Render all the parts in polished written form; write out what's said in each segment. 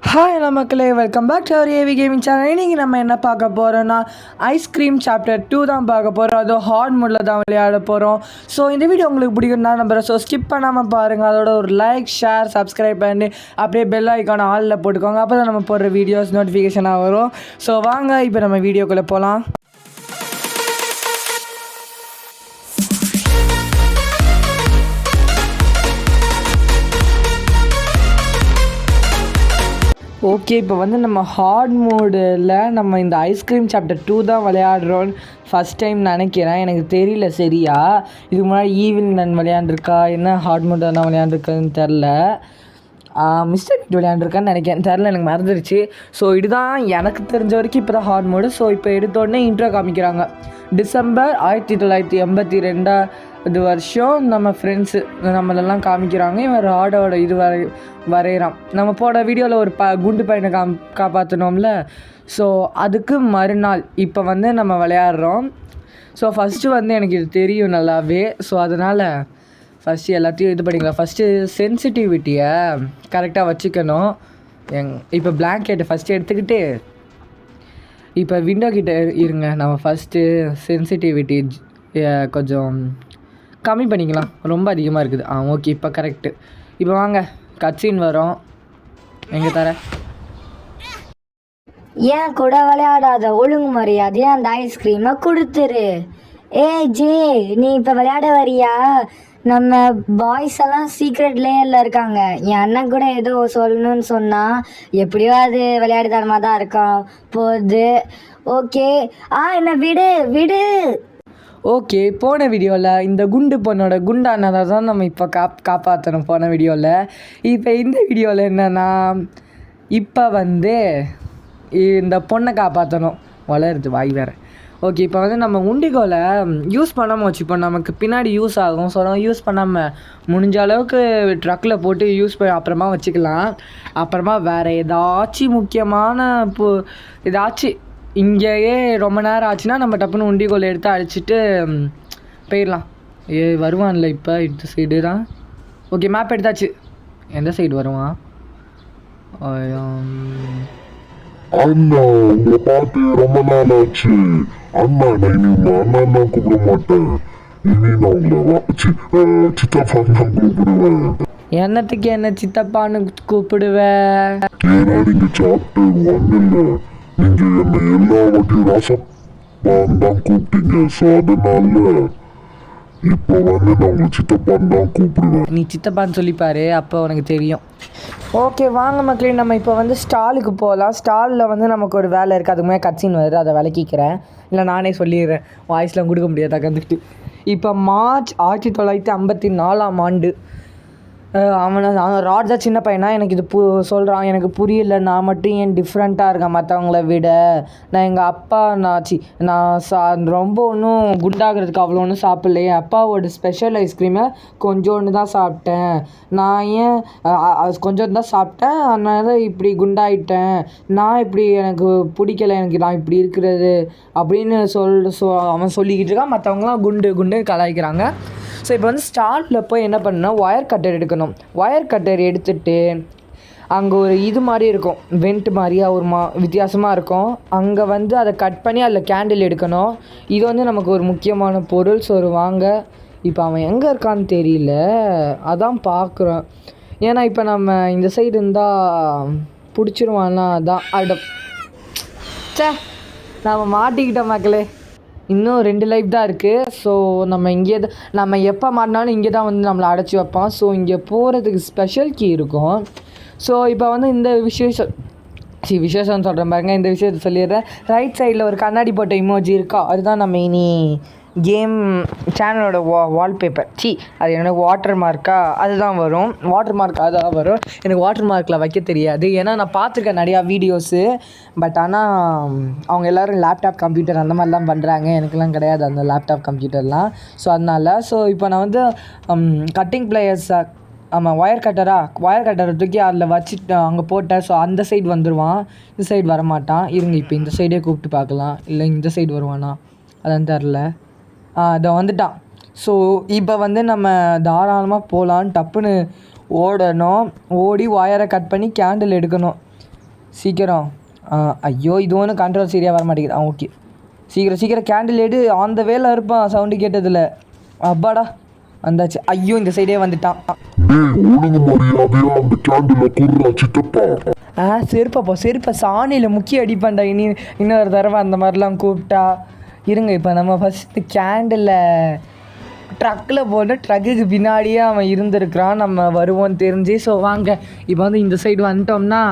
Hi எல்லா மக்களே, welcome back to our AV gaming channel. இன்றைக்கி நம்ம என்ன பார்க்க போகிறோன்னா ஐஸ்கிரீம் சாப்டர் 2 தான் பார்க்க போகிறோம். அதுவும் ஹார்ட் மோடில் தான் விளையாட போகிறோம். ஸோ இந்த வீடியோ உங்களுக்கு பிடிக்கும்னா நம்புகிறேன். ஸோ ஸ்கிப் பண்ணாமல் பாருங்கள். அதோட ஒரு லைக், ஷேர், சப்ஸ்கிரைப் பண்ணி அப்படியே பெல் ஐக்கான ஆலில் போட்டுக்கோங்க. அப்போ தான் நம்ம போடுற வீடியோஸ் நோட்டிஃபிகேஷனாக வரும். ஸோ வாங்க இப்போ நம்ம வீடியோக்குள்ளே போகலாம். ஓகே, இப்போ வந்து நம்ம ஹார்ட் மோடில் நம்ம இந்த ஐஸ்கிரீம் சாப்டர் 2 தான் விளையாடுறோன்னு ஃபஸ்ட் டைம் நினைக்கிறேன். எனக்கு தெரியல சரியா. இதுக்கு முன்னாடி ஈவில் நான் விளையாண்டுருக்கா, என்ன ஹார்ட் மோட் தான் விளையாண்டுருக்கேன்னு தெரில. மிஸ்டர் பீட் விளையாண்டுருக்கான்னு நினைக்கிறேன், தெரில, எனக்கு மறந்துடுச்சு. ஸோ இதுதான் எனக்கு தெரிஞ்ச வரைக்கும் இப்போ தான் ஹார்ட் மோடு. ஸோ இப்போ எடுத்தோடனே இன்ட்ரோ காமிக்கிறாங்க. டிசம்பர் 1982 வருஷம் நம்ம ஃப்ரெண்ட்ஸு நம்மளெல்லாம் காமிக்கிறாங்க. இவன் ராடோட இது வரைகிறான். நம்ம போட வீடியோவில் ஒரு குண்டு பையனை காப்பாற்றணும்ல. ஸோ அதுக்கு மறுநாள் இப்போ வந்து நம்ம விளையாடுறோம். ஸோ ஃபஸ்ட்டு வந்து எனக்கு இது தெரியும் நல்லாவே. ஸோ அதனால் ஃபஸ்ட்டு எல்லாத்தையும் இது பண்ணிக்கலாம். ஃபஸ்ட்டு சென்சிட்டிவிட்டியை கரெக்டாக வச்சுக்கணும். இப்போ பிளாங்கெட்டை ஃபஸ்ட்டு எடுத்துக்கிட்டு இப்போ விண்டோ கிட்டே இருங்க. நம்ம ஃபஸ்ட்டு சென்சிட்டிவிட்டி கொஞ்சம் கம்மி பண்ணிக்கலாம், ரொம்ப அதிகமாக இருக்குது. ஓகே, இப்போ கரெக்டு. இப்போ வாங்க கட்சின் வரோம். எங்கே தர ஏன் கூட விளையாடாத, ஒழுங்கு மரியாதையா அந்த ஐஸ்கிரீமை கொடுத்துரு. ஜே, நீ இப்போ விளையாட வரியா? நம்ம பாய்ஸ் எல்லாம் சீக்ரெட் லேயரில் இருக்காங்க. என் அண்ணன் கூட ஏதோ சொல்லணும்னு சொன்னால் எப்படியோ அது விளையாடு தரமாக தான் இருக்கும் போகுது. ஓகே, என்ன விடு விடு. ஓகே, போன வீடியோவில் இந்த குண்டு பொண்ணோட குண்டானதை தான் நம்ம இப்போ காப்பாற்றணும் போன வீடியோவில். இப்போ இந்த வீடியோவில் என்னென்னா, இப்போ வந்து இந்த பொண்ணை காப்பாற்றணும். வளருது வாய் வேறு. ஓகே, இப்போ வந்து நம்ம உண்டிகோலை யூஸ் பண்ணாமல் வச்சுப்போம், நமக்கு பின்னாடி யூஸ் ஆகும். ஸோ யூஸ் பண்ணாமல் முடிஞ்ச அளவுக்கு ட்ரக்கில் போட்டு யூஸ் பண்ணி அப்புறமா வச்சுக்கலாம். அப்புறமா வேறு ஏதாச்சும் முக்கியமான ஏதாச்சும் இங்கேயே ரொம்ப நேரம் ஆச்சுன்னா நம்ம டப்புன்னு உண்டிகோலை எடுத்து அடிச்சுட்டு போயிடலாம். வருவான்ல இப்போ இந்த சைடு தான். ஓகே, மேப் எடுத்தாச்சு. எந்த சைடு வருவான்? அண்ணா, உங்களை பார்த்து ரொம்ப நாள் ஆச்சு. அண்ணா, நான் இனி அண்ணா தான் கூப்பிட மாட்டேன். இனி நான் உங்களை சித்தப்பான்னு தான் கூப்பிடுவேன். என்னத்துக்கு என்ன சித்தப்பான்னு கூப்பிடுவேன்? ஏன்னா நீங்க சாப்பிட்டு வந்தில்ல, நீங்க என்ன எல்லா வாட்டியும் ராசப்பான்னு தான் கூப்பிட்டீங்க. ஸோ அதனால இப்போ வந்து நான் உங்களை சித்தப்பான்னு தான் கூப்பிடுவேன். நீ சித்தப்பான்னு சொல்லிப்பாரு, அப்போ உனக்கு தெரியும். ஓகே வாங்க மக்களே, நம்ம இப்போ வந்து ஸ்டாலுக்கு போகலாம். ஸ்டாலில் வந்து நமக்கு ஒரு வேலை இருக்குது. அதுக்கு மேலே கட்சின்னு வருது, அதை விளக்கிக்கிறேன். இல்லை நானே சொல்லிடுறேன், வாய்ஸ்லாம் கொடுக்க முடியாது கற்றுக்கிட்டு. இப்போ மார்ச் 1954 ஆண்டு. அவன் ராட் தான் சின்ன பையனா எனக்கு இது சொல்கிறான். எனக்கு புரியல, நான் மட்டும் ஏன் டிஃப்ரெண்ட்டாக இருக்கேன் மற்றவங்கள விட. நான் எங்கள் அப்பா நான் ரொம்ப ஒன்றும் குண்டாகிறதுக்கு அவ்வளோ ஒன்றும் சாப்பிட்லையே. அப்பாவோட ஸ்பெஷல் ஐஸ்கிரீமை கொஞ்சோண்டு தான் சாப்பிட்டேன். நான் ஏன் கொஞ்சம் தான் சாப்பிட்டேன், அதனால இப்படி குண்டாயிட்டேன். நான் இப்படி எனக்கு பிடிக்கல, எனக்கு நான் இப்படி இருக்கிறது அப்படின்னு அவன் சொல்லிக்கிட்டு இருக்கான். மற்றவங்களாம் குண்டு குண்டு கலாய்க்கிறாங்க. ஸோ இப்போ வந்து ஸ்டார்ட்டில் போய் என்ன பண்ணால் ஒயர் கட்டர் எடுக்கணும். ஒயர் கட்டர் எடுத்துகிட்டு அங்கே ஒரு இது மாதிரி இருக்கும், வெண்ட் மாதிரியாக ஒரு வித்தியாசமாக இருக்கும். அங்கே வந்து அதை கட் பண்ணி அதில் கேண்டில் எடுக்கணும். இது வந்து நமக்கு ஒரு முக்கியமான பொருள். ஸோ ஒரு வாங்க, இப்போ அவன் எங்கே இருக்கான்னு தெரியல, அதான் பார்க்குறோம். ஏன்னா இப்போ நம்ம இந்த சைடு இருந்தால் பிடிச்சிருவான்னா அதான் நம்ம மாட்டிக்கிட்டோம் மக்களே. இன்னும் 2 லைஃப் தான் இருக்குது. ஸோ நம்ம எப்போ மாட்டினாலும் இங்கே தான் வந்து நம்மளை அடைச்சி வைப்பான். ஸோ இங்கே போகிறதுக்கு ஸ்பெஷல் கீ இருக்கும். ஸோ இப்போ வந்து இந்த விசேஷம் சொல்கிறேன் பாருங்க. இந்த விஷயத்தை சொல்லிடுறேன். ரைட் சைடில் ஒரு கண்ணாடி போட்ட இமோஜி இருக்கா, அதுதான் நம்ம இனி கேம் சேனலோட வால்பேப்பர். அது என்னோட வாட்டர் மார்க்காக அதுதான் வரும். வாட்டர் மார்க் அதான் வரும். எனக்கு வாட்டர் மார்க்கில் வைக்க தெரியாது, ஏன்னா நான் பார்த்துருக்கேன் நிறையா வீடியோஸு. பட் ஆனால் அவங்க எல்லோரும் லேப்டாப் கம்ப்யூட்டர் அந்த மாதிரிலாம் பண்ணுறாங்க. எனக்குலாம் கிடையாது அந்த லேப்டாப் கம்ப்யூட்டர்லாம். ஸோ அதனால் இப்போ நான் வந்து கட்டிங் பிளேயர்ஸை ஒயர் கட்டரை தூக்கி அதில் வச்சுட்டு அங்கே போட்டேன். ஸோ அந்த சைடு வந்துடுவான், இந்த சைடு வரமாட்டான். இருங்க, இப்போ இந்த சைடே கூப்பிட்டு பார்க்கலாம். இல்லை இந்த சைடு வருவானா, அதான் தெரில. அதை வந்துட்டான். ஸோ இப்போ வந்து நம்ம தாராளமாக போகலான்னு டப்புன்னு ஓடணும். ஓடி ஒயரை கட் பண்ணி கேண்டில் எடுக்கணும். சீக்கிரம் ஐயோ இது ஒன்றும் கண்ட்ரோல் சரியாக வர மாட்டேங்குது. ஓகே சீக்கிரம் கேண்டில் எடு. ஆன் த வேல இருப்பான் சவுண்டு கேட்டதில். அப்பாடா வந்தாச்சு. ஐயோ இந்த சைடே வந்துட்டான். செருப்பா சாணியில் முக்கிய அடிப்பான்டா. இன்னொரு தடவை அந்த மாதிரிலாம் கூப்பிட்டா. இருங்க இப்போ நம்ம ஃபஸ்ட்டு கேண்டில் ட்ரக்கில் போட்டு ட்ரக்குக்கு பின்னாடியே அவன் இருந்திருக்கிறான். நம்ம வருவோன்னு தெரிஞ்சு. ஸோ வாங்க இப்போ வந்து இந்த சைடு வந்துட்டோம்னா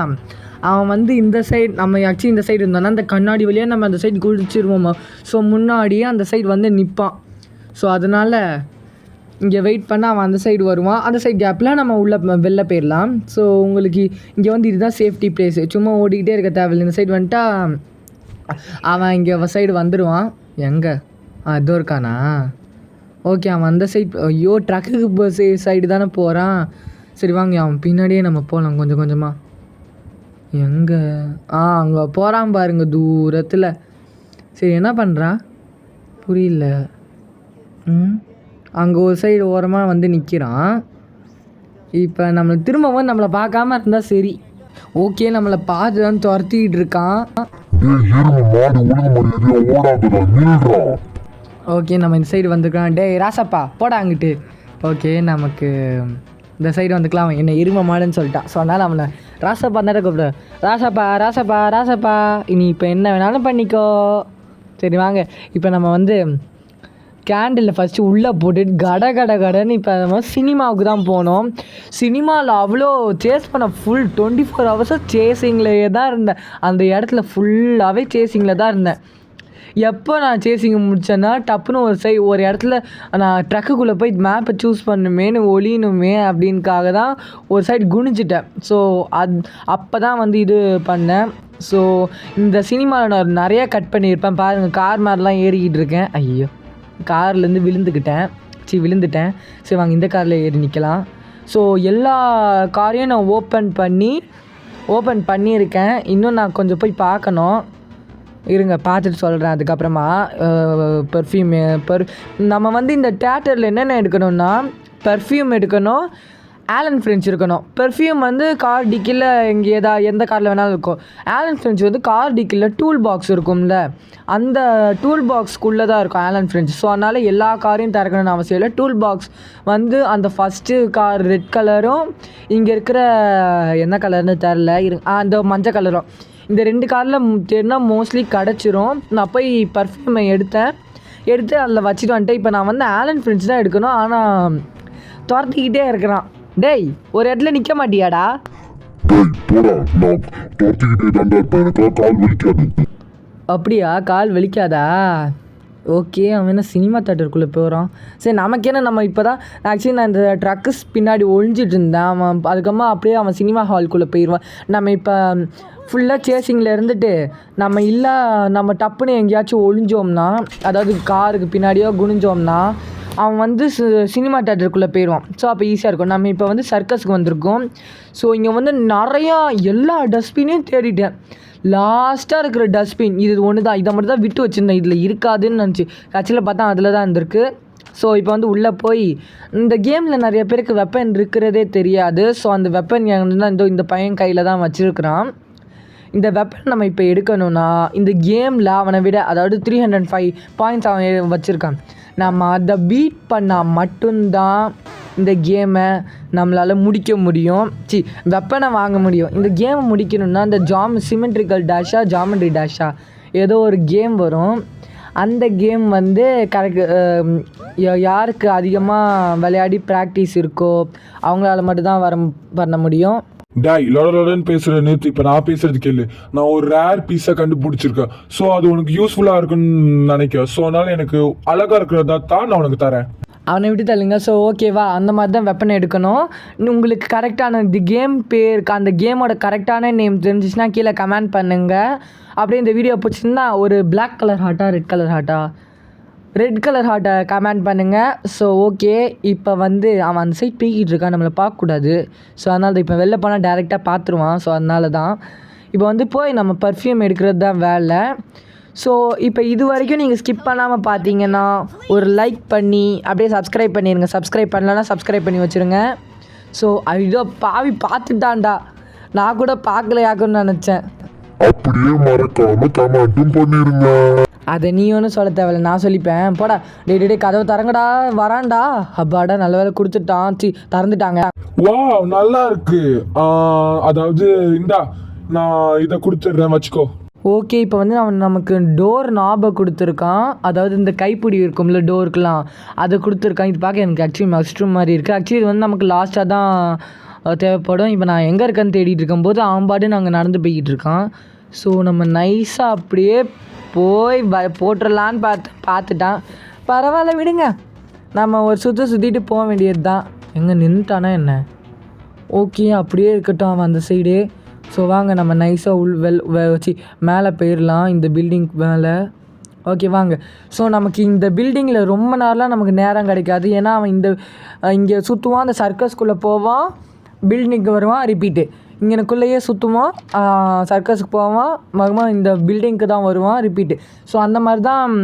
அவன் வந்து இந்த சைடு நம்ம ஆக்சுவலி இந்த சைடு இருந்தோன்னா அந்த கண்ணாடி வழியாக நம்ம அந்த சைடு குளிச்சிருவோமா. ஸோ முன்னாடியே அந்த சைடு வந்து நிற்பான். ஸோ அதனால் இங்கே வெயிட் பண்ணால் அவன் அந்த சைடு வருவான். அந்த சைடு கேப்பில் நம்ம வெளில போயிடலாம். ஸோ உங்களுக்கு இங்கே வந்து இதுதான் சேஃப்டி பிளேஸு. சும்மா ஓடிக்கிட்டே இருக்க தேவையில்லை. இந்த சைடு வந்துட்டா அவன் இங்கே சைடு வந்துடுவான். எங்கே அதோ இருக்கானா? ஓகே அவன் அந்த சைடு. ஐயோ ட்ரக்குக்கு சைடு தானே போகிறான். சரி வாங்க அவன் பின்னாடியே நம்ம போகலாம் கொஞ்சம் கொஞ்சமாக. எங்கே அங்கே போகிறான் பாருங்க தூரத்தில். சரி என்ன பண்ணுறான் புரியல. அங்கே ஒரு சைடு ஓரமாக வந்து நிற்கிறான். இப்போ நம்மளை திரும்பவும் நம்மளை பார்க்காம இருந்தால் சரி. ஓகே நம்மளை பார்த்து தான் துரத்திக்கிட்டு இருக்கான். ஓகே நம்ம இந்த சைடு வந்துருக்கலாம். டேய் ராசப்பா போடா அங்கிட்டு. ஓகே நமக்கு இந்த சைடு வந்துக்கலாம். அவன் என்ன எருமை மாடுன்னு சொல்லிட்டான். ஸோ அதனால் அவனை ராசப்பா அந்த கூப்பிடு. ராசப்பா இனி இப்போ என்ன வேணாலும் பண்ணிக்கோ. சரி வாங்க இப்போ நம்ம வந்து கேண்டிலில் ஃபஸ்ட்டு உள்ளே போட்டுட்டு கடன்னு இப்போ நம்ம சினிமாவுக்கு தான் போனோம். சினிமாவில் அவ்வளோ சேஸ் பண்ண ஃபுல் 24 hours சேஸிங்லேயே தான் இருந்தேன். அந்த இடத்துல ஃபுல்லாகவே சேஸிங்கில் தான் இருந்தேன். எப்போ நான் சேஸிங்கை முடித்தேன்னா டப்புன்னு ஒரு இடத்துல நான் ட்ரக்குக்குள்ளே போய் மேப்பை சூஸ் பண்ணுமேனு ஒளியணுமே அப்படின்காக தான் ஒரு சைடு குனிஞ்சிட்டேன். ஸோ அப்போ தான் வந்து இது பண்ணேன். ஸோ இந்த சினிமாவில் நான் நிறையா கட் பண்ணியிருப்பேன் பாருங்கள். கார் மாதிரிலாம் ஏறிக்கிட்டு இருக்கேன். ஐயோ கார்லேருந்து விழுந்துட்டேன். சரி வாங்க இந்த காரில் ஏறி நிற்கலாம். ஸோ எல்லா காரையும் நான் ஓப்பன் பண்ணியிருக்கேன். இன்னும் நான் கொஞ்சம் போய் பார்க்கணும். இருங்க பார்த்துட்டு சொல்கிறேன். அதுக்கப்புறமா பெர்ஃப்யூமு நம்ம வந்து இந்த தேட்டரில் என்னென்ன எடுக்கணும்னா பெர்ஃப்யூம் எடுக்கணும், ஆலன் ஃப்ரெஞ்ச் இருக்கணும். பெர்ஃப்யூம் வந்து கார் டிக்கியில் இங்கே எந்த காரில் வேணாலும் இருக்கும். ஆலன் ஃப்ரெஞ்ச் வந்து கார் டிக்கியில் டூல் பாக்ஸ் இருக்கும்ல, அந்த டூல் பாக்ஸ்க்குள்ளே தான் இருக்கும் ஆலன் ஃப்ரெஞ்ச். ஸோ அதனால் எல்லா காரையும் திறக்கணும்னு அவசியம் இல்லை. டூல் பாக்ஸ் வந்து அந்த ஃபஸ்ட்டு கார் ரெட் கலரும் இங்கே இருக்கிற என்ன கலர்னு தெரில அந்த மஞ்சள் கலரும், இந்த 2 காரில் தேடினா மோஸ்ட்லி கிடச்சிரும். நான் போய் பர்ஃப்யூமை எடுத்து அதில் வச்சுட்டு வந்துட்டேன். இப்போ நான் வந்து ஆலன் ஃப்ரெஞ்ச் தான் எடுக்கணும். ஆனால் துரத்திக்கிட்டே இருக்கிறான். டேய் ஒரு இடத்துல நிற்க மாட்டியாடா? அப்படியா கால் வலிக்காதா? ஓகே அவன் என்ன சினிமா தேட்டருக்குள்ளே போகிறான். சரி நமக்கு என்ன நம்ம இப்போ தான் ஆக்சுவலி நான் இந்த ட்ரக்குஸ் பின்னாடி ஒழிஞ்சிட்டு இருந்தேன். அவன் அதுக்கப்புறமா அப்படியே அவன் சினிமா ஹால்குள்ளே போயிடுவான். நம்ம இப்போ ஃபுல்லாக சேசிங்கில் இருந்துட்டு நம்ம டப்புன்னு எங்கேயாச்சும் ஒழிஞ்சோம்னா, அதாவது காருக்கு பின்னாடியோ குனிஞ்சோம்னா அவன் வந்து சினிமா தேட்டருக்குள்ளே போயிடுவான். ஸோ அப்போ ஈஸியாக இருக்கும். நம்ம இப்போ வந்து சர்க்கஸுக்கு வந்திருக்கோம். ஸோ இங்கே வந்து நிறையா எல்லா டஸ்ட்பினையும் தேடிட்டேன். லாஸ்ட்டாக இருக்கிற டஸ்ட்பின் இது ஒன்று தான். இதை மட்டும் தான் விட்டு வச்சுருந்தேன். இதில் இருக்காதுன்னு நினச்சி கட்சியில் பார்த்தா அதில் தான் இருந்திருக்கு. ஸோ இப்போ வந்து உள்ளே போய் இந்த கேமில் நிறைய பேருக்கு வெப்பன் இருக்கிறதே தெரியாது. ஸோ அந்த வெப்பன் இந்த பையன் கையில் தான் வச்சுருக்கிறான். இந்த வெப்பன் நம்ம இப்போ எடுக்கணும்னா இந்த கேமில் அவனை விட அதாவது 305 பாயிண்ட்ஸ் அவன் வச்சுருக்கான். நம்ம அதை பீட் பண்ணால் மட்டும்தான் இந்த கேமை நம்மளால் முடிக்க முடியும். வெப்பனை வாங்க முடியும். இந்த கேமை முடிக்கணும்னா இந்த சிமெட்ரிக்கல் ஜாமெட்ரி டேஷா ஏதோ ஒரு கேம் வரும். அந்த கேம் வந்து யாருக்கு அதிகமாக விளையாடி ப்ராக்டிஸ் இருக்கோ அவங்களால மட்டும்தான் பண்ண முடியும். டாய் லொடன்னு பேசுகிற நேற்று இப்போ நான் பேசுறது கேளு. நான் ஒரு ரேர் பீஸை கண்டுபிடிச்சிருக்கேன். ஸோ அது உனக்கு யூஸ்ஃபுல்லாக இருக்குன்னு நினைக்கிறேன். ஸோ அதனால் எனக்கு அழகாக இருக்கிறதா தான் நான் உனக்கு தரேன். அவனை விட்டு தள்ளுங்க. ஸோ ஓகேவா அந்த மாதிரி தான் வெப்பன் எடுக்கணும். உங்களுக்கு கரெக்டான கேம் பேர் அந்த கேமோட கரெக்டான நேம் தெரிஞ்சிச்சுன்னா கீழே கமெண்ட் பண்ணுங்கள். அப்படியே இந்த வீடியோ பிடிச்சிருந்தா ஒரு பிளாக் கலர் ஹார்ட்டா ரெட் கலர் ஹார்ட்டை கமெண்ட் பண்ணுங்கள். ஸோ ஓகே இப்போ வந்து அவன் அந்த சைட் பீக்கிட்டு இருக்கான், நம்மளை பார்க்கக்கூடாது. ஸோ அதனால தான் இப்போ வெளில போனால் டேரெக்டாக பார்த்துருவான். ஸோ அதனால தான் இப்போ வந்து போய் நம்ம பர்ஃப்யூம் எடுக்கிறது தான் வேலை. ஸோ இப்போ இது வரைக்கும் நீங்கள் ஸ்கிப் பண்ணாமல் பார்த்தீங்கன்னா ஒரு லைக் பண்ணி அப்படியே சப்ஸ்கிரைப் பண்ணிடுங்க. சப்ஸ்கிரைப் பண்ணலன்னா சப்ஸ்கிரைப் பண்ணி வச்சுருங்க. ஸோ இதோ பாவி பார்த்துட்டான்டா, நான் கூட பார்க்கலையாக்குன்னு நினச்சேன். அப்படியே மறக்காம கமெண்ட்டும் பண்ணிருங்க. அதை நீ ஒன்றும் சொல்ல தேவையில்ல, நான் சொல்லிப்பேன். போடா டே கதவை திறங்கடா, வரான்டா. அப்பாடா நல்ல வேலை கொடுத்துட்டான். திறந்துட்டாங்க. வா நல்லா இருக்கு. அதாவது இந்தா நான் இதை கொடுத்துட்றேன், வச்சுக்கோ. ஓகே, இப்போ வந்து அவன் நமக்கு டோர் நாபை கொடுத்துருக்கான். அதாவது இந்த கைப்பிடி இருக்கும்ல டோருக்குலாம், அதை கொடுத்துருக்கான். இது பார்க்க எனக்கு ஆக்சுவலி மஷ்ரூம் மாதிரி இருக்குது. ஆக்சுவலி இது வந்து நமக்கு லாஸ்ட்டாக தான் தேவைப்படும். இப்போ நான் எங்கே இருக்கேன்னு தேடிட்டு இருக்கும்போது ஆம்பாடு நாங்கள் நடந்து போய்கிட்டு இருக்கான். ஸோ நம்ம நைஸாக அப்படியே போய் போட்டுடலான்னு பார்த்துட்டான். பரவாயில்ல விடுங்க, நம்ம ஒரு சுற்றிட்டு போக வேண்டியது தான். எங்கே நின்றுட்டானா என்ன? ஓகே, அப்படியே இருக்கட்டும் அவன் அந்த சைடு. ஸோ வாங்க நம்ம நைஸாக வச்சு மேலே போயிடலாம், இந்த பில்டிங் மேலே. ஓகே வாங்க. ஸோ நமக்கு இந்த பில்டிங்கில் ரொம்ப நேரம்லாம் நமக்கு நேரம் கிடைக்காது. ஏன்னா அவன் இங்கே சுற்றுவான், அந்த சர்க்கஸ்குள்ளே போவான், பில்டிங்க்கு வருவான், ரிப்பீட்டு இங்கனுக்குள்ளேயே சுற்றுவான், சர்க்கஸுக்கு போவான், மறுபடியும் இந்த பில்டிங்க்கு தான் வருவான், ரிப்பீட்டு. ஸோ அந்த மாதிரி தான்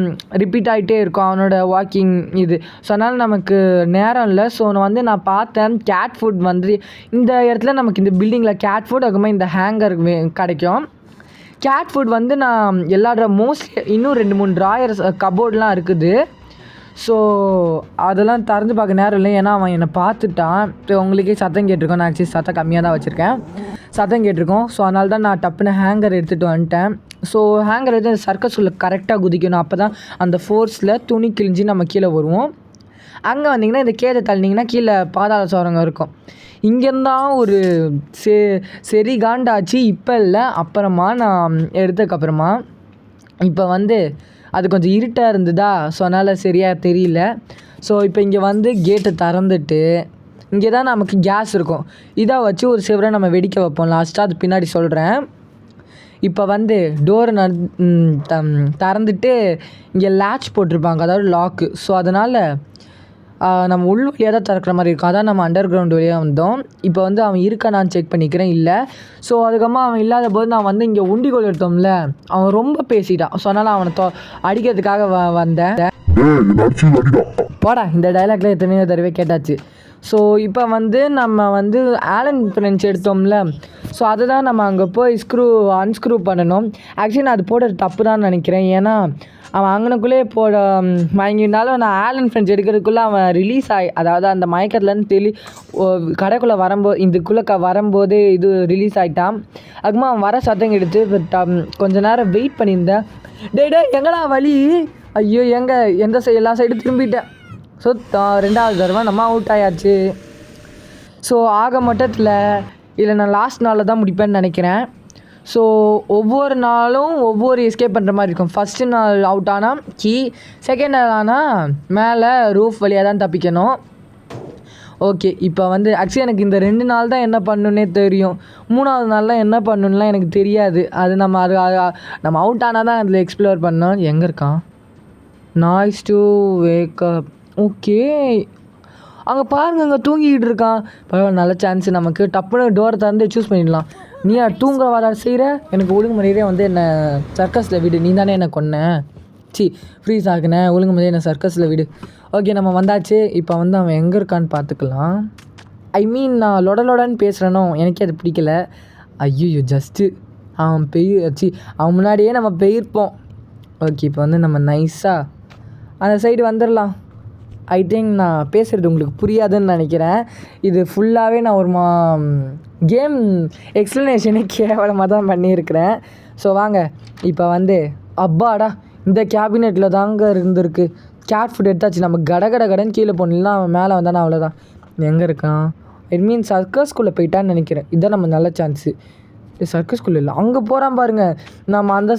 ரிப்பீட் ஆகிட்டே இருக்கும் அவனோட வாக்கிங் இது. ஸோ அதனால் நமக்கு நேரம் இல்லை. ஸோ நான் பார்த்தேன் கேட் ஃபுட் வந்து இந்த இடத்துல நமக்கு இந்த பில்டிங்கில் கேட் ஃபுட், அதுக்கப்புறமா இந்த ஹேங்கர் கிடைக்கும். கேட் ஃபுட் வந்து நான் மோஸ்ட்லி இன்னும் 2-3 ட்ராயர்ஸ் கபோர்ட்லாம் இருக்குது. ஸோ அதெல்லாம் திறந்து பார்க்க நேரம் இல்லை, ஏன்னா அவன் என்னை பார்த்துட்டான். இப்போ உங்களுக்கே சத்தம் கேட்டிருக்கோம், நான் ஆக்சுவலி சத்தம் கம்மியாக தான் வச்சுருக்கேன், சத்தம் கேட்டிருக்கோம். ஸோ அதனால தான் நான் டப்புன்னு ஹேங்கர் எடுத்துகிட்டு வந்துட்டேன். ஸோ ஹேங்கர் எடுத்து அந்த சர்க்கஸுள்ள கரெக்டாக குதிக்கணும், அப்போ தான் அந்த ஃபோர்ஸில் துணி கிழிஞ்சி நம்ம கீழே வருவோம். அங்கே வந்தீங்கன்னா இந்த கேதை தள்ளினீங்கன்னா கீழே பாதாள சோரங்க இருக்கும். இங்கேருந்தான் ஒரு சரி காண்டாச்சு. இப்போ இல்லை, அப்புறமா நான் எடுத்ததுக்கப்புறமா. இப்போ வந்து அது கொஞ்சம் இருட்டாக இருந்ததா, ஸோ அதனால் சரியாக தெரியல. ஸோ இப்போ இங்கே வந்து கேட்டை திறந்துட்டு இங்கே தான் நமக்கு கேஸ் இருக்கும், இதை வச்சு ஒரு சிவரை நம்ம வெடிக்க வைப்போம் லாஸ்ட்டாக, அது பின்னாடி சொல்கிறேன். இப்போ வந்து டோரை திறந்துட்டு இங்கே லேட்ச் போட்டிருப்பாங்க, அதாவது லாக்கு. ஸோ அதனால் நம்ம உள் வழியாக தான் திறக்கிற மாதிரி இருக்கும். அதான் நம்ம அண்டர் கிரவுண்ட் வழியாக வந்தோம். இப்போ வந்து அவன் இருக்கானான்னு செக் பண்ணிக்கிறேன், இல்லை. ஸோ அதுக்கப்புறமா அவன் இல்லாத போது நான் வந்து இங்கே உண்டிகோல் எடுத்தோம்ல, அவன் ரொம்ப பேசிட்டான். ஸோ அதனால் அவனை அடிக்கிறதுக்காக வந்தேன். போடா, இந்த டைலாக்ல எத்தனையோ தடவை கேட்டாச்சு. ஸோ இப்போ வந்து நம்ம வந்து ஆலன் ஃப்ரெண்ட்ஸ் எடுத்தோம்ல, ஸோ அதை தான் நம்ம அங்கே போய் அன்ஸ்க்ரூ பண்ணணும். ஆக்சுவலி நான் அது போடுறது தப்பு தான் நினைக்கிறேன், ஏன்னா அவன் அங்கனுக்குள்ளேயே மயங்கினாலும் நான் ஆலன் ஃப்ரெண்ட்ஸ் எடுக்கிறதுக்குள்ளே அவன் ரிலீஸ் அதாவது அந்த மயக்கத்துலேருந்து கடைக்குள்ளே இதுக்குள்ளே வரும்போது இது ரிலீஸ் ஆகிட்டான். அதுக்குமா அவன் வர சத்தம் எடுத்து கொஞ்ச நேரம் வெயிட் பண்ணியிருந்தேன். டே எங்கடா வழி? ஐயோ எல்லா சைடு திரும்பிட்டேன். ஸோ 2வது தடவை நம்ம அவுட் ஆயாச்சு. ஸோ ஆக மொத்தத்தில் இதில் நான் லாஸ்ட் நாளில் தான் முடிப்பேன்னு நினைக்கிறேன். ஸோ ஒவ்வொரு நாளும் ஒவ்வொரு எஸ்கேப் பண்ணுற மாதிரி இருக்கும். ஃபஸ்ட்டு நாள் அவுட் ஆனால் செகண்ட் நாள் ஆனால் மேலே ரூஃப் வழியாக தான் தப்பிக்கணும். ஓகே, இப்போ வந்து ஆக்சுவலி எனக்கு இந்த 2 நாள் தான் என்ன பண்ணுன்னே தெரியும். 3வது நாள்லாம் என்ன பண்ணுன்னுலாம் எனக்கு தெரியாது. அது நம்ம அவுட் ஆனால் தான் அதில் எக்ஸ்ப்ளோர் பண்ணோம். எங்கே இருக்கான்? Noise to wake up. ஓகே, அங்கே பாருங்கள், அங்கே தூங்கிக்கிட்டு இருக்கான். பரவாயில்ல, நல்ல சான்ஸு நமக்கு. டப்புன்னு டோரை திறந்து சூஸ் பண்ணிடலாம். நீ தூங்குற வாடா செய்கிற, எனக்கு ஒழுங்கு முறையே வந்து என்னை சர்க்கஸில் விடு, நீ தானே என்னை கொன்னேன், ஃப்ரீஸ் ஆகுனேன், ஒழுங்கு முறையே என்னை சர்க்கஸில் விடு. ஓகே, நம்ம வந்தாச்சு. இப்போ வந்து அவன் எங்கே இருக்கான்னு பார்த்துக்கலாம். நான் லொடன்னு பேசுகிறேனோ, எனக்கே அது பிடிக்கல. ஐயோ, ஜஸ்ட்டு அவன் அவன் முன்னாடியே நம்ம போயிருப்போம். ஓகே, இப்போ வந்து நம்ம நைஸாக அந்த சைடு வந்துடலாம். ஐ திங்க் நான் பேசுகிறது உங்களுக்கு புரியாதுன்னு நினைக்கிறேன். இது ஃபுல்லாகவே நான் ஒரு கேம் எக்ஸ்ப்ளனேஷனே கேவலமாக தான் பண்ணியிருக்கிறேன். ஸோ வாங்க, இப்போ வந்து அப்பாடா இந்த கேபினெட்டில் தாங்க இருந்திருக்கு. கேட் ஃபுட் எடுத்தாச்சு. நம்ம கடன்னு கீழே போனீங்கன்னா அவன் மேலே வந்தானே, அவ்வளோதான். எங்கே இருக்கான்? சர்க்கஸ்குள்ளே போயிட்டான்னு நினைக்கிறேன். இதுதான் நம்ம நல்ல சான்ஸு. சர்க்கஸ்குள்ளே இல்லை, அங்கே போகிறான் பாருங்கள். நம்ம அந்த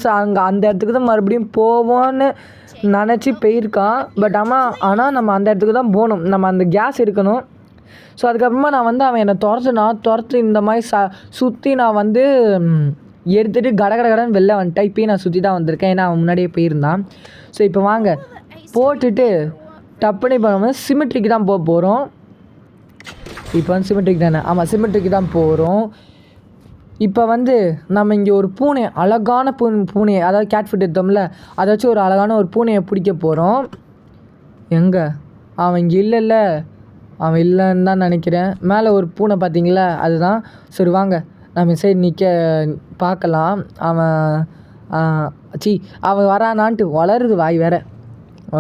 இடத்துக்கு தான் மறுபடியும் போவோன்னு நினச்சி போயிருக்கான். பட் ஆனால் நம்ம அந்த இடத்துக்கு தான் போகணும், நம்ம அந்த கேஸ் எடுக்கணும். ஸோ அதுக்கப்புறமா நான் வந்து அவன் என்னை துரத்து இந்த மாதிரி சுற்றி நான் வந்து எடுத்துகிட்டு கடன்னு வெளில வந்துட்டேன். இப்போயும் நான் சுற்றி தான் வந்திருக்கேன், ஏன்னா அவன் முன்னாடியே போயிருந்தான். ஸோ இப்போ வாங்க போட்டுட்டு டப்புன்னு இப்போ நம்ம சிமெட்ரிக்கு தான் போகிறோம். இப்போ வந்து சிமெட்ரிக் தானே? ஆமாம், சிமெட்ரிக்கு தான் போகிறோம். இப்போ வந்து நம்ம இங்கே ஒரு அழகான பூனை, அதாவது கேட் ஃபுட் எடுத்தோம்ல, அதை வச்சு ஒரு அழகான ஒரு பூனையை பிடிக்க போகிறோம். எங்கே அவன்? இங்கே இல்லைன்னு தான் நினைக்கிறேன். மேலே ஒரு பூனை பார்த்தீங்களா, அதுதான். சரி வாங்க, நம்ம சைடு நிற்க பார்க்கலாம். அவன் வரானான்ட்டு வளருது வாய் வேற.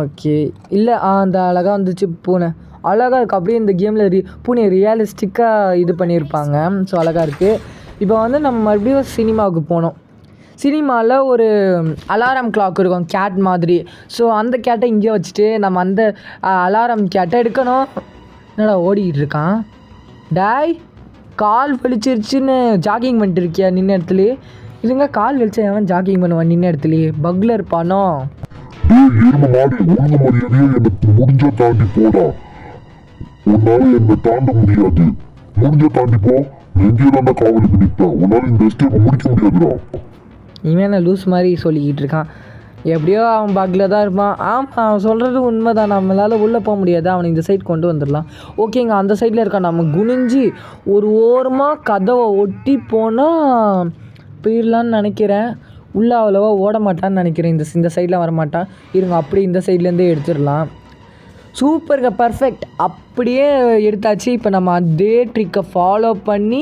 ஓகே இல்லை அந்த அழகாக வந்துச்சு பூனை, அழகாக இருக்குது. அப்படியே இந்த கேமில் பூனை ரியலிஸ்டிக்காக இது பண்ணியிருப்பாங்க. ஸோ அழகாக இருக்குது. இப்போ வந்து நம்ம மறுபடியும் சினிமாவுக்கு போனோம். சினிமாவில் ஒரு அலாரம் கிளாக் இருக்கும் கேட் மாதிரி. ஸோ அந்த கேட்டை இங்கே வச்சுட்டு நம்ம அந்த அலாரம் கேட்டை எடுக்கணும். என்னடா ஓடிக்கிட்டு இருக்கான் டாய், கால் வலிச்சிருச்சுன்னு ஜாகிங் பண்ணிட்டு இருக்கியா நின்ன இடத்துலையே? இதுங்க கால் வலிச்சா அவன் ஜாகிங் பண்ணுவான் நின்ன இடத்துலையே, பக்கில் இருப்பானோ? எரும மாடு, ஒழுங்கு மரியாதையா எனக்கு முடிஞ்சா தாண்டி போடா. உன்னால என்னை தாண்ட முடியாது. முடிஞ்சா தாண்டி போ. எங்கேயும் தான் காவலுக்கு நிற்பேன். உன்னால இந்த எஸ்டேப்பை முடிக்க முடியாதுடா. இவன் என்ன லூஸ் மாதிரி சொல்லிக்கிட்டு இருக்கான். எப்படியோ அவன் பக்கில் தான் இருப்பான். ஆமாம், அவன் சொல்கிறது உண்மை தான். நம்மளால் உள்ளே போக முடியாது. அவனை இந்த சைட் கொண்டு வந்துடலாம். ஓகேங்க, அந்த சைடில் இருக்கான். நம்ம குனிஞ்சி ஒரு ஓரமாக கதவை ஒட்டி போனால் போயிடலான்னு நினைக்கிறேன். உள்ளே அவ்வளோவா ஓட மாட்டான்னு நினைக்கிறேன். இந்த சைடில் வரமாட்டான். இருங்க, அப்படி இந்த சைட்லேருந்தே எடுத்துடலாம். சூப்பருங்க, பர்ஃபெக்ட். அப்படியே எடுத்தாச்சு. இப்போ நம்ம அதே ட்ரிக்கை ஃபாலோ பண்ணி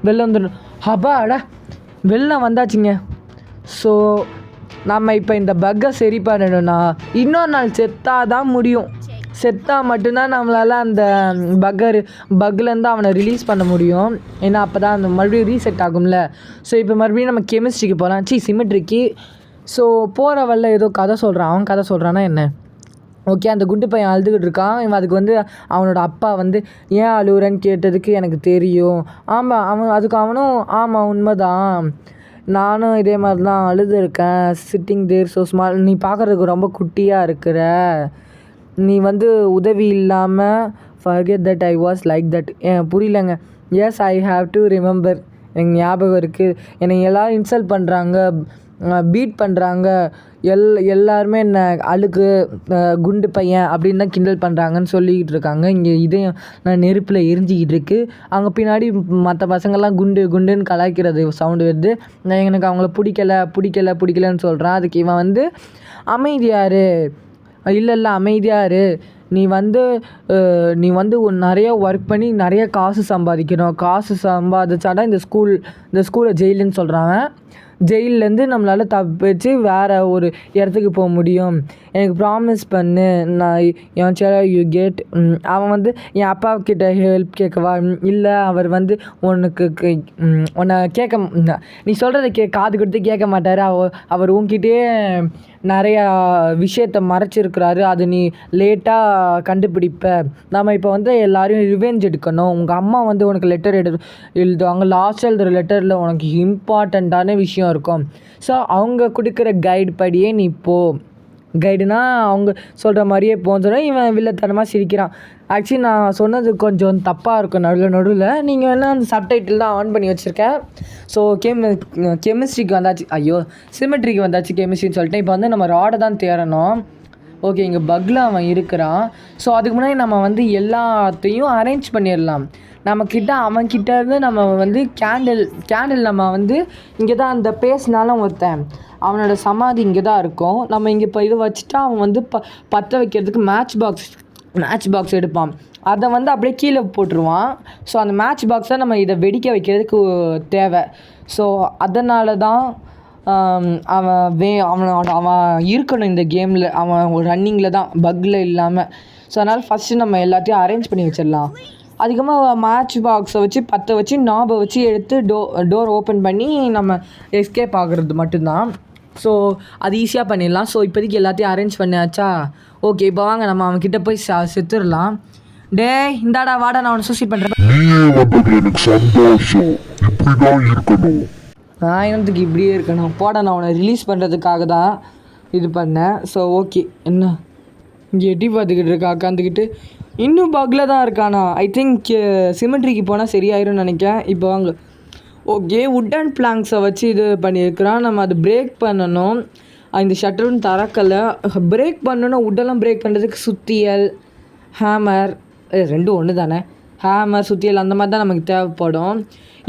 வெளில வந்துடணும். ஹபாடா, வெளில வந்தாச்சுங்க. ஸோ நம்ம இப்போ இந்த பக்கை சரி பண்ணணும்னா இன்னொரு நாள் செத்தாக தான் முடியும். செத்தாக மட்டும்தான் நம்மளால் அந்த பக்லேருந்து அவனை ரிலீஸ் பண்ண முடியும். ஏன்னா அப்போ தான் அந்த மறுபடியும் ரீசெட் ஆகும்ல. ஸோ இப்போ மறுபடியும் நம்ம கெமிஸ்ட்ரிக்கு போகலாம். சிமெட்ரிக்கு. ஸோ போகிற வழில ஏதோ கதை சொல்கிறான். அவன் கதை சொல்கிறான்னா என்ன? ஓகே, அந்த குண்டு பையன் அழுதுகிட்டு இருக்கான். இவன் அதுக்கு வந்து அவனோட அப்பா வந்து ஏன் அழுகுறன்னு கேட்டதுக்கு எனக்கு தெரியும். ஆமாம், அவனும் ஆமாம் உண்மைதான், நானும் இதே மாதிரி தான் அழுதுருக்கேன். Sitting there so small. நீ பார்க்குறதுக்கு ரொம்ப குட்டியாக இருக்கிற. நீ வந்து உதவி இல்லாமல் forget that I was like that. புரியலங்க. Yes, I have to remember. எனக்கு ஞாபகம் இருக்குது. என்னை எல்லோரும் இன்சல்ட் பண்ணுறாங்க, பீட் பண்ணுறாங்க. எல்லாருமே என்ன அழுக்கு குண்டு பையன் அப்படின்னு தான் கிண்டல் பண்ணுறாங்கன்னு சொல்லிக்கிட்டு இருக்காங்க. இங்கே இதையும் நான் நெருப்பில் எரிஞ்சிக்கிட்டு இருக்கு. அங்கே பின்னாடி மற்ற பசங்கள்லாம் குண்டுன்னு கலாய்க்கிறது சவுண்டு வருது. நான் எனக்கு அவங்கள பிடிக்கலன்னு சொல்கிறேன். அதுக்கு இவன் வந்து அமைதியாரு, இல்லை அமைதியாரு, நீ வந்து நிறைய ஒர்க் பண்ணி நிறைய காசு சம்பாதிக்கணும். காசு சம்பாதிச்சாதான் இந்த ஸ்கூலை ஜெயிலுன்னு சொல்கிறாங்க. ஜெயிலேருந்து நம்மளால் தப்பிச்சு வேறு ஒரு இடத்துக்கு போக முடியும். எனக்கு ப்ராமிஸ் பண்ணு, நான் என் யூ கெட். அவன் வந்து என் அப்பாக்கிட்ட ஹெல்ப் கேட்கவா? இல்லை, அவர் வந்து உன்னை நீ சொல்கிறத காது கொடுத்து கேட்க மாட்டார். அவர் உன்கிட்டே நிறையா விஷயத்த மறைச்சிருக்கிறாரு. அது நீ லேட்டாக கண்டுபிடிப்ப. நம்ம இப்போ வந்து எல்லோரையும் ரிவெஞ்ச் எடுக்கணும். உங்கள் அம்மா வந்து உனக்கு லெட்டர் எழுதுவாங்க. லாஸ்ட் எழுதுகிற லெட்டரில் உனக்கு இம்பார்ட்டண்ட்டான விஷயம் இருக்கும். ஸோ அவங்க கொடுக்குற கைடு படியே நீ போ. கைடுனா அவங்க சொல்கிற மாதிரியே போன்னு இவன் வில்லத்தனமாக சிரிக்கிறான். ஆக்சுவலி நான் சொன்னது கொஞ்சம் தப்பாக இருக்கும் நடுவில். நீங்கள் வேணால் அந்த சப்டைட்டில் தான் ஆன் பண்ணி வச்சுருக்கேன். ஸோ கெமிஸ்ட்ரிக்கு வந்தாச்சு. சிமெட்ரிக்கு வந்தாச்சு கெமிஸ்ட்ரின்னு சொல்லிட்டு. இப்போ வந்து நம்ம ராடை தான் தேடணும். ஓகே, இங்கே பக்கில் அவன் இருக்கிறான். ஸோ அதுக்கு முன்னாடி நம்ம வந்து எல்லாத்தையும் அரேஞ்ச் பண்ணிடலாம். அவன்கிட்ட இருந்து நம்ம வந்து கேண்டில் நம்ம வந்து இங்கே தான் அந்த பேசினாலும் ஒருத்தன் அவனோட சமாதி இங்கே தான் இருக்கும். நம்ம இங்கே இப்போ இதை வச்சுட்டா அவன் வந்து பற்ற வைக்கிறதுக்கு மேட்ச் பாக்ஸ் எடுப்பான். அதை வந்து அப்படியே கீழே போட்டுருவான். ஸோ அந்த மேட்ச் பாக்ஸை நம்ம இதை வெடிக்க வைக்கிறதுக்கு தேவை. ஸோ அதனால தான் அவன் இருக்கணும் இந்த கேமில். அவன் ரன்னிங்கில் தான், பக்கில் இல்லாமல். ஸோ அதனால் ஃபஸ்ட்டு நம்ம எல்லாத்தையும் அரேஞ்ச் பண்ணி வச்சிடலாம். அதிகமாக மேட்ச் பாக்ஸை வச்சு பற்ற வச்சு நாபை வச்சு எடுத்து டோர் ஓப்பன் பண்ணி நம்ம எஸ்கேப் ஆகிறது மட்டும்தான். ஸோ அது ஈஸியாக பண்ணிடலாம். ஸோ இப்போதைக்கு எல்லாத்தையும் அரேஞ்ச் பண்ணியாச்சா? ஓகே, இப்போ வாங்க நம்ம அவன்கிட்ட போய் செத்துடலாம். டேய் இந்தாடா வாடா, நான் அவனை சூசைட் பண்ணுறேன். நான் என்னத்துக்கு இப்படியே இருக்கணும்? போட, நான் அவனை ரிலீஸ் பண்ணுறதுக்காக தான் இது பண்ணேன். ஸோ ஓகே, என்ன இங்கே எட்டி பார்த்துக்கிட்டு இருக்கா உட்காந்துக்கிட்டு? இன்னும் பக்கில் தான் இருக்கானா? ஐ திங்க் சிமெட்ரிக்கு போனால் சரியாயிரும்னு நினைக்கிறேன். இப்போ வாங்க. ஓகே, வுட் அண்ட் பிளாங்க்ஸை வச்சு இது பண்ணியிருக்கிறான். நம்ம அது பிரேக் பண்ணணும். இந்த ஷட்டரும் திறக்கலை. பிரேக் பண்ணணும். வுட்டெல்லாம் பிரேக் பண்ணுறதுக்கு சுத்தியல், ஹேமர், ரெண்டும் ஒன்று தானே. ஹேமர், சுத்தியல் அந்த மாதிரி தான் நமக்கு தேவைப்படும்.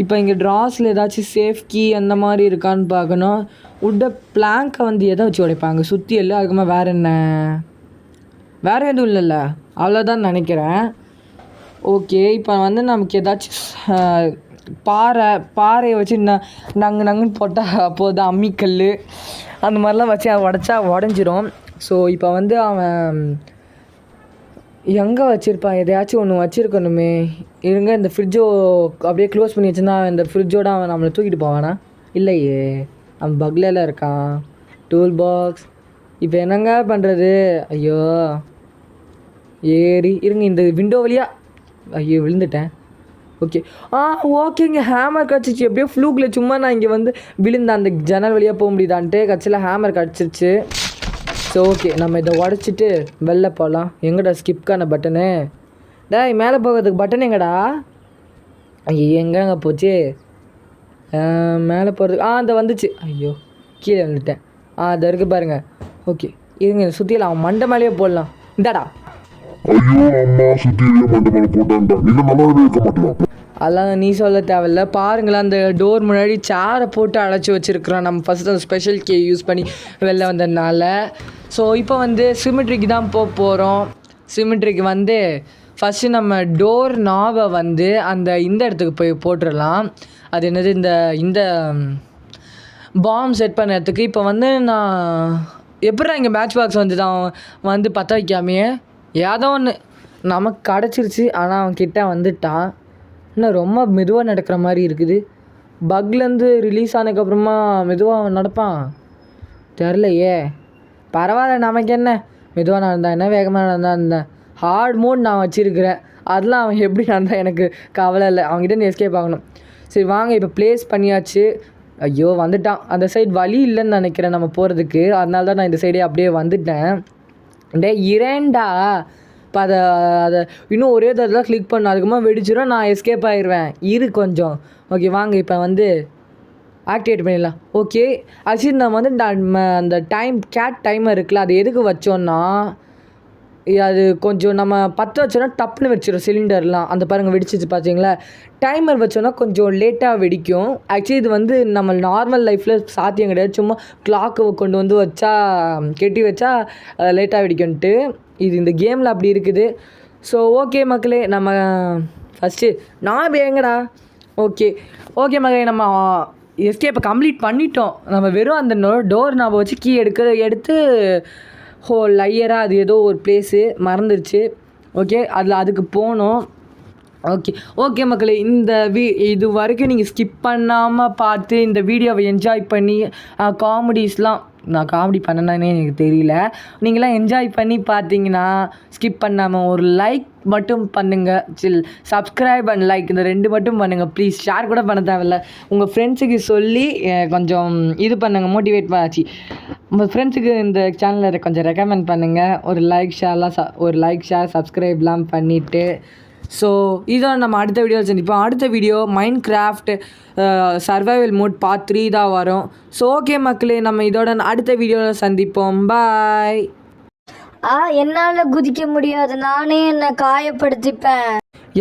இப்போ இங்கே ட்ராஸில் ஏதாச்சும் சேஃப் கீ அந்த மாதிரி இருக்கான்னு பார்க்கணும். வுட்டை பிளாங்கை வந்து எதை வச்சு உடைப்பாங்க? சுத்தியல். அதுக்குமா வேறு எதுவும் இல்லைல்ல, அவ்வளோதான் நினைக்கிறேன். ஓகே, இப்போ வந்து நமக்கு ஏதாச்சும் பாறையை வச்சு நங்குன்னு போட்டால் போதும், அம்மிக்கல் அந்த மாதிரிலாம் வச்சு அதை உடச்சா உடஞ்சிரும். ஸோ இப்போ வந்து அவன் எங்கே வச்சுருப்பான், எதையாச்சும் ஒன்று வச்சுருக்கணுமே. இருங்க, இந்த ஃப்ரிட்ஜோ அப்படியே க்ளோஸ் பண்ணி வச்சுருந்தா இந்த ஃப்ரிட்ஜோட அவன் நம்மளை தூக்கிட்டு போவானா? இல்லையே, அவன் பக்லெலாம் இருக்கான். டூல் பாக்ஸ் இப்போ என்னங்க பண்ணுறது? ஐயோ ஏறி இருங்க, இந்த விண்டோ வழியாக. ஐயோ விழுந்துட்டேன். ஓகே ஓகேங்க, ஹேமர் கிடச்சிச்சு. எப்படியோ ஃப்ளூக்கில் சும்மா நான் இங்கே வந்து விழுந்த அந்த ஜன்னல் வழியாக போக முடியுதான்ட்டு கட்சியில் ஹேமர் கிடச்சிருச்சு. ஸோ ஓகே, நம்ம இதை உடச்சிட்டு வெளில போகலாம். எங்கடா ஸ்கிப்கான பட்டனு? டேய், மேலே போகிறதுக்கு பட்டன் எங்கடா? ஐயோ எங்கேங்க போச்சு? மேலே போகிறதுக்கு அந்த வந்துச்சு. ஐயோ கீழே வந்துட்டேன். அதை இருக்குது பாருங்கள். ஓகே இருங்க, சுற்றியில் அவன் மண்டை மேலேயே போடலாம். இந்தாடா. ஐயோ அம்மா, சுத்தியிலே மண்டை மேல போட்டான்டா. நீங்க நல்லாவே இருக்க மாட்டேன். அதெல்லாம் நீ சொல்ல தேவையில்ல. பாருங்களேன், அந்த டோர் முன்னாடி சேரை போட்டு அடைச்சி வச்சுருக்குறோம். நம்ம ஃபஸ்ட்டு அந்த ஸ்பெஷல் கே யூஸ் பண்ணி வெளில வந்ததுனால. ஸோ இப்போ வந்து சிமெட்ரிக்கு தான் போகிறோம். சிமெட்ரிக்கு வந்து ஃபஸ்ட்டு நம்ம டோர் நாவை வந்து இந்த இடத்துக்கு போய் போட்டுடலாம். அது என்னது, இந்த பாம் செட் பண்ண இடத்துக்கு. இப்போ வந்து நான் எப்படா இங்கே மேட்ச் பாக்ஸ் வந்து தான் வந்து பற்ற வைக்காமையே ஏதோ ஒன்று நமக்கு கிடச்சிருச்சு. ஆனால் அவன் கிட்டே வந்துட்டான். இன்னும் ரொம்ப மெதுவாக நடக்கிற மாதிரி இருக்குது. பக்லேருந்து ரிலீஸ் ஆனதுக்கப்புறமா மெதுவாக நடப்பான் தெரிலையே. பரவாயில்ல, நமக்கு என்ன, மெதுவாக நடந்தான் என்ன, வேகமாக நடந்தான். ஹார்ட் மோட் நான் வச்சுருக்கிறேன். அதெல்லாம் அவன் எப்படி நடந்தால் எனக்கு கவலை இல்லை. அவங்ககிட்ட எஸ்கேப் ஆகணும். சரி வாங்க, இப்போ ப்ளேஸ் பண்ணியாச்சு. ஐயோ வந்துட்டான். அந்த சைடு வழி இல்லைன்னு நினைக்கிறேன் நம்ம போகிறதுக்கு. அதனால தான் நான் இந்த சைடே அப்படியே வந்துட்டேன். டே இரேண்டா, இப்போ அதை இன்னும் ஒரே தடவை கிளிக் பண்ண, அதுக்குமா வெடிச்சிடும், நான் எஸ்கேப் ஆயிடுவேன். கொஞ்சம் ஓகே வாங்க, இப்போ வந்து ஆக்டிவேட் பண்ணிடலாம். ஓகே ஆக்சுவலி நம்ம வந்து அந்த கேட் டைமர் இருக்குல்ல, அது எதுக்கு வச்சோன்னா அது கொஞ்சம் நம்ம பற்ற வச்சோன்னா டப்புன்னு வச்சிடும் சிலிண்டர்லாம். அந்த பாருங்கள் வெடிச்சிச்சு பார்த்தீங்களா. டைமர் வச்சோன்னா கொஞ்சம் லேட்டாக வெடிக்கும். ஆக்சுவலி இது வந்து நம்ம நார்மல் லைஃப்பில் சாத்தியம் கிடையாது. சும்மா கிளாக்கை கொண்டு வந்து கெட்டி வச்சா லேட்டாக வெடிக்கும்ன்ட்டு. இது இந்த கேமில் அப்படி இருக்குது. ஸோ ஓகே மக்களே, நம்ம ஃபஸ்ட்டு நான் எங்கடா ஓகே மக்களே, நம்ம எஸ்கேப்பை கம்ப்ளீட் பண்ணிட்டோம். நம்ம வெறும் அந்த டோர் நாபை வச்சு கீ எடுத்து லையராக அது ஏதோ ஒரு பிளேஸு மறந்துடுச்சு. ஓகே அதுக்கு போனோம். ஓகே மக்களே, இது வரைக்கும் நீங்கள் ஸ்கிப் பண்ணாமல் பார்த்து இந்த வீடியோவை என்ஜாய் பண்ணி காமெடிஸ்லாம், நான் காமெடி பண்ணேன்னே எனக்கு தெரியல, நீங்களாம் என்ஜாய் பண்ணி பார்த்தீங்கன்னா ஸ்கிப் பண்ணாமல் ஒரு லைக் மட்டும் பண்ணுங்கள். சப்ஸ்கிரைப் அண்ட் லைக் இந்த 2 மட்டும் பண்ணுங்கள் ப்ளீஸ். ஷேர் கூட பண்ண தேவையில்ல. உங்கள் ஃப்ரெண்ட்ஸுக்கு சொல்லி கொஞ்சம் இது பண்ணுங்கள், மோட்டிவேட் ஆச்சு. உங்கள் ஃப்ரெண்ட்ஸுக்கு இந்த சேனலை கொஞ்சம் ரெக்கமெண்ட் பண்ணுங்கள். ஒரு லைக் ஷேர் சப்ஸ்கிரைப்லாம் பண்ணிவிட்டு. ஸோ இதோட நம்ம அடுத்த வீடியோவில் சந்திப்போம். அடுத்த video Minecraft survival mode part 3 தான் வரும். ஸோ ஓகே மக்களே, நம்ம இதோட அடுத்த வீடியோவில் சந்திப்போம். பாய். என்னால் குதிக்க முடியாது, நானே என்னை காயப்படுத்திப்பேன்.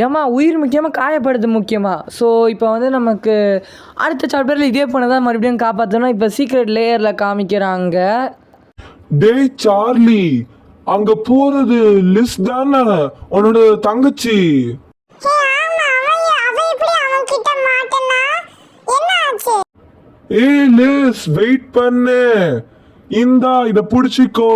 ஏம்மா உயிர் முக்கியமாக காயப்படுது முக்கியமாக. ஸோ இப்போ வந்து நமக்கு அடுத்த சாப்டரில் இதே பண்ண தான் மறுபடியும் காப்பாற்றணும். இப்போ சீக்ரெட் லேயரில் காமிக்கிறாங்க. டேய் சார்லி, அங்க போறது லிஸ் தானே, உன்னோட தங்கச்சி? ஏய் லிஸ், வெயிட் பண்ணு, இத புடிச்சிக்கோ.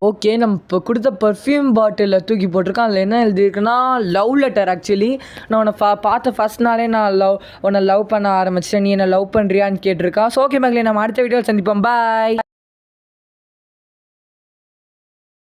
ஓகே, நம்ம இப்போ கொடுத்த பர்ஃப்யூம் பாட்டிலில் தூக்கி போட்டிருக்கேன். அதில் என்ன எழுதியிருக்குன்னா லவ் லெட்டர். ஆக்சுவலி நான் உன்னை பார்த்த ஃபர்ஸ்ட் நாளே நான் உன்னை லவ் பண்ண ஆரம்பிச்சிட்டேன், நீ என்னை லவ் பண்ணுறியான்னு கேட்டிருக்கா. ஸோ ஓகே மக்களே, நம்ம அடுத்த வீடியோவில் சந்திப்போம். பாய்.